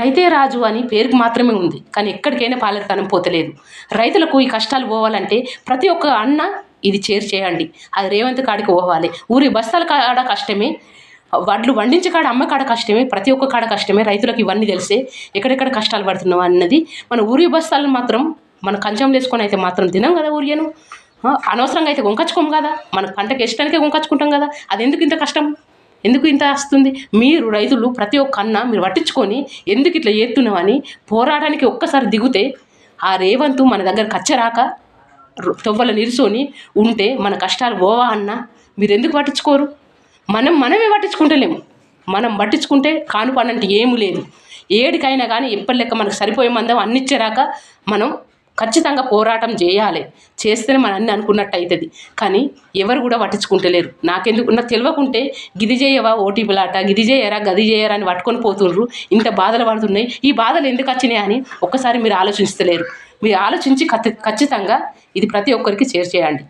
రైతే రాజు అని పేరుకు మాత్రమే ఉంది, కానీ ఎక్కడికైనా పాలెతనం పోతలేదు. రైతులకు ఈ కష్టాలు పోవాలంటే ప్రతి ఒక్క అన్న ఇది చేయండి. అది రేవంత్ కాడికి పోవాలి. ఊరి బస్తాల కాడ కష్టమే, వడ్లు వండించే కాడ అమ్మ కాడ కష్టమే, ప్రతి ఒక్క కాడ కష్టమే. రైతులకు ఇవన్నీ తెలిసే ఎక్కడెక్కడ కష్టాలు పడుతున్నాం అన్నది. మన ఊరి బస్తాలను మాత్రం మన కంచంలో వేసుకొని అయితే మాత్రం తినం కదా ఊరియను. అనవసరంగా అయితే కొనుకొచ్చుకోము కదా, మన పంటకి ఇష్టానికే కొనుకొచ్చుకుంటాం కదా. అది ఎందుకు ఇంత కష్టం, ఎందుకు ఇంత వస్తుంది? మీరు రైతులు ప్రతి ఒక్క అన్న మీరు పట్టించుకొని ఎందుకు ఇట్లా చేస్తున్నామని పోరాటానికి ఒక్కసారి దిగుతే ఆ రేవంతు మన దగ్గర కచ్చరాక తొవ్వల నిరుసోని ఉంటే మన కష్టాలు పోవా అన్న. మీరు ఎందుకు పట్టించుకోరు? మనమే పట్టించుకుంటలేము. మనం పట్టించుకుంటే కాను పని అంటే ఏమీ లేదు. ఏడికైనా కానీ ఎప్పటి లెక్క మనకు సరిపోయే మందం అన్నిచ్చేరాక మనం ఖచ్చితంగా పోరాటం చేయాలి. చేస్తేనే మనం అన్నీ అనుకున్నట్టు అవుతుంది. కానీ ఎవరు కూడా పట్టించుకుంటలేరు. నాకు తెలియకుంటే గిది చేయవా ఓటీపీలాట, గిది చేయరా గది చేయరా అని పట్టుకొని పోతుండ్రు. ఇంత బాధలు పడుతున్నాయి. ఈ బాధలు ఎందుకు వచ్చినాయి అని ఒక్కసారి మీరు ఆలోచిస్తలేరు. మీరు ఆలోచించి ఖచ్చితంగా ఇది ప్రతి ఒక్కరికి చేయండి.